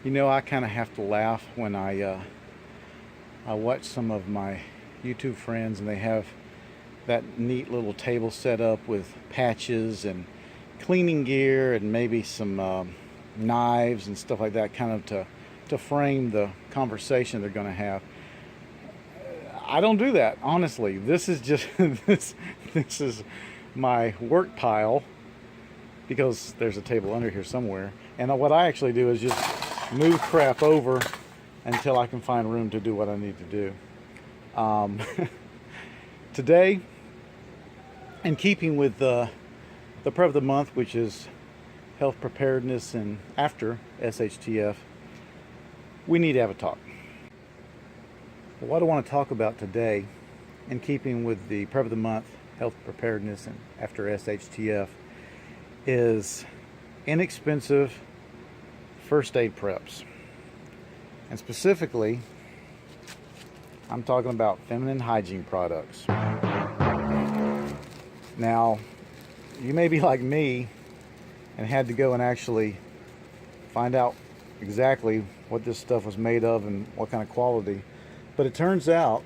You know, I kind of have to laugh when I watch some of my YouTube friends and they have that neat little table set up with patches and cleaning gear and maybe some knives and stuff like that, kind of to frame the conversation they're going to have. I don't do that, honestly. This is just this is my work pile because there's a table under here somewhere. And what I actually do is just move crap over until I can find room to do what I need to do. Today, in keeping with the prep of the month, which is health preparedness and after SHTF, we need to have a talk. But what I want to talk about today, in keeping with the prep of the month, health preparedness and after SHTF, is inexpensive first aid preps. And specifically, I'm talking about feminine hygiene products. Now, you may be like me and had to go and actually find out exactly what this stuff was made of and what kind of quality. But it turns out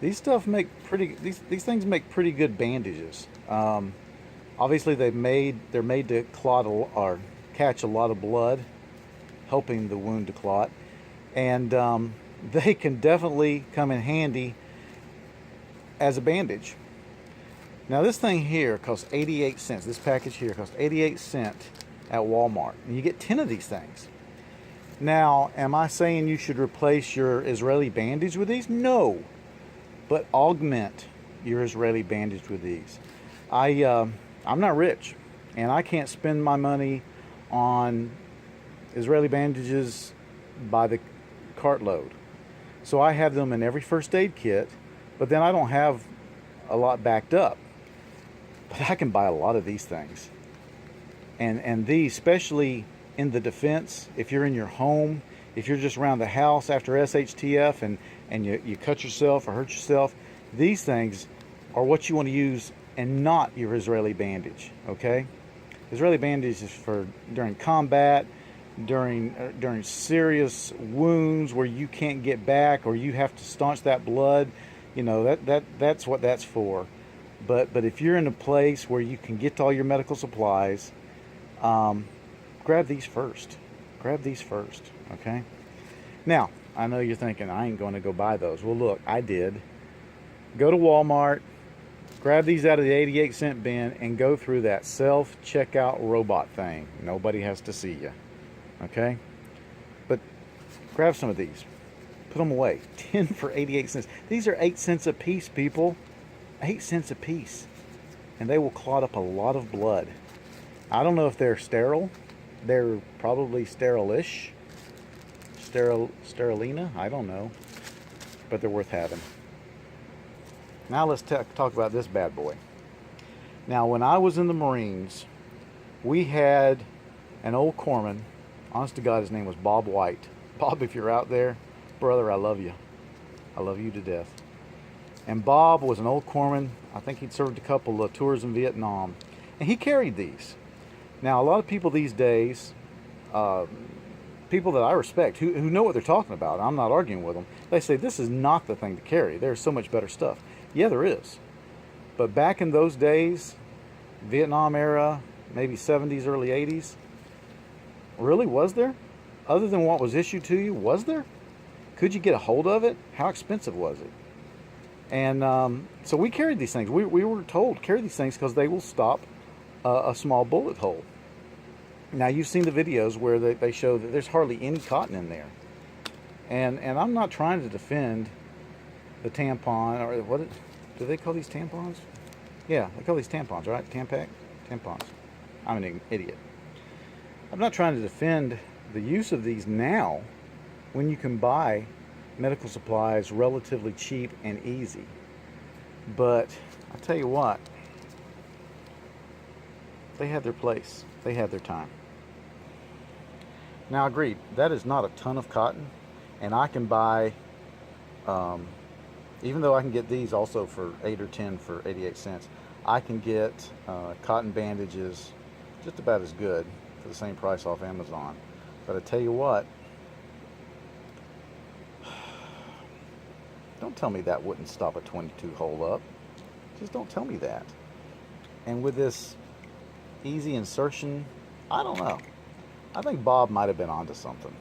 these things make pretty good bandages. Obviously, they're made to clot or catch a lot of blood, helping the wound to clot, and they can definitely come in handy as a bandage. Now, this thing here costs 88 cents. This package here costs 88 cents at Walmart, and you get 10 of these things. Now, am I saying you should replace your Israeli bandage with these? No, but augment your Israeli bandage with these. I'm not rich, and I can't spend my money on Israeli bandages by the cartload. So I have them in every first aid kit, but then I don't have a lot backed up. But I can buy a lot of these things. And these, especially in the defense, if you're in your home, if you're just around the house after SHTF and you cut yourself or hurt yourself, these things are what you want to use and not your Israeli bandage, okay? Israeli bandage is for during combat, during serious wounds where you can't get back or you have to staunch that blood. You know, that's what that's for. But if you're in a place where you can get to all your medical supplies, grab these first. Grab these first, okay? Now, I know you're thinking, I ain't going to go buy those. Well, look, I did. Go to Walmart, grab these out of the 88-cent bin, and go through that self-checkout robot thing. Nobody has to see you, okay? But grab some of these. Put them away. 10 for 88 cents. These are 8 cents a piece, people. 8 cents a piece. And they will clot up a lot of blood. I don't know if they're sterile. They're probably sterile-ish. Sterilina? I don't know. But they're worth having. Now let's talk about this bad boy. Now, when I was in the Marines, we had an old corpsman. Honest to God, his name was Bob White. Bob, if you're out there, brother, I love you. I love you to death. And Bob was an old corpsman. I think he'd served a couple of tours in Vietnam. And he carried these. Now, a lot of people these days, people that I respect, who know what they're talking about, I'm not arguing with them, they say this is not the thing to carry. There's so much better stuff. Yeah, there is. But back in those days, Vietnam era, maybe 70s, early 80s, really, was there? Other than what was issued to you, was there? Could you get a hold of it? How expensive was it? And so we carried these things. We were told, carry these things because they will stop a small bullet hole. Now, you've seen the videos where they show that there's hardly any cotton in there. And I'm not trying to defend the tampon, or what do they call these tampons? Yeah, they call these tampons, right? Tampons. I'm an idiot. I'm not trying to defend the use of these now when you can buy medical supplies relatively cheap and easy. But I'll tell you what, they had their place. They had their time. Now, agreed, that is not a ton of cotton, and I can buy Even though I can get these also for 8 or 10 for 88 cents, I can get cotton bandages just about as good for the same price off Amazon. But I tell you what, don't tell me that wouldn't stop a 22 hole up. Just don't tell me that. And with this easy insertion, I don't know. I think Bob might have been onto something.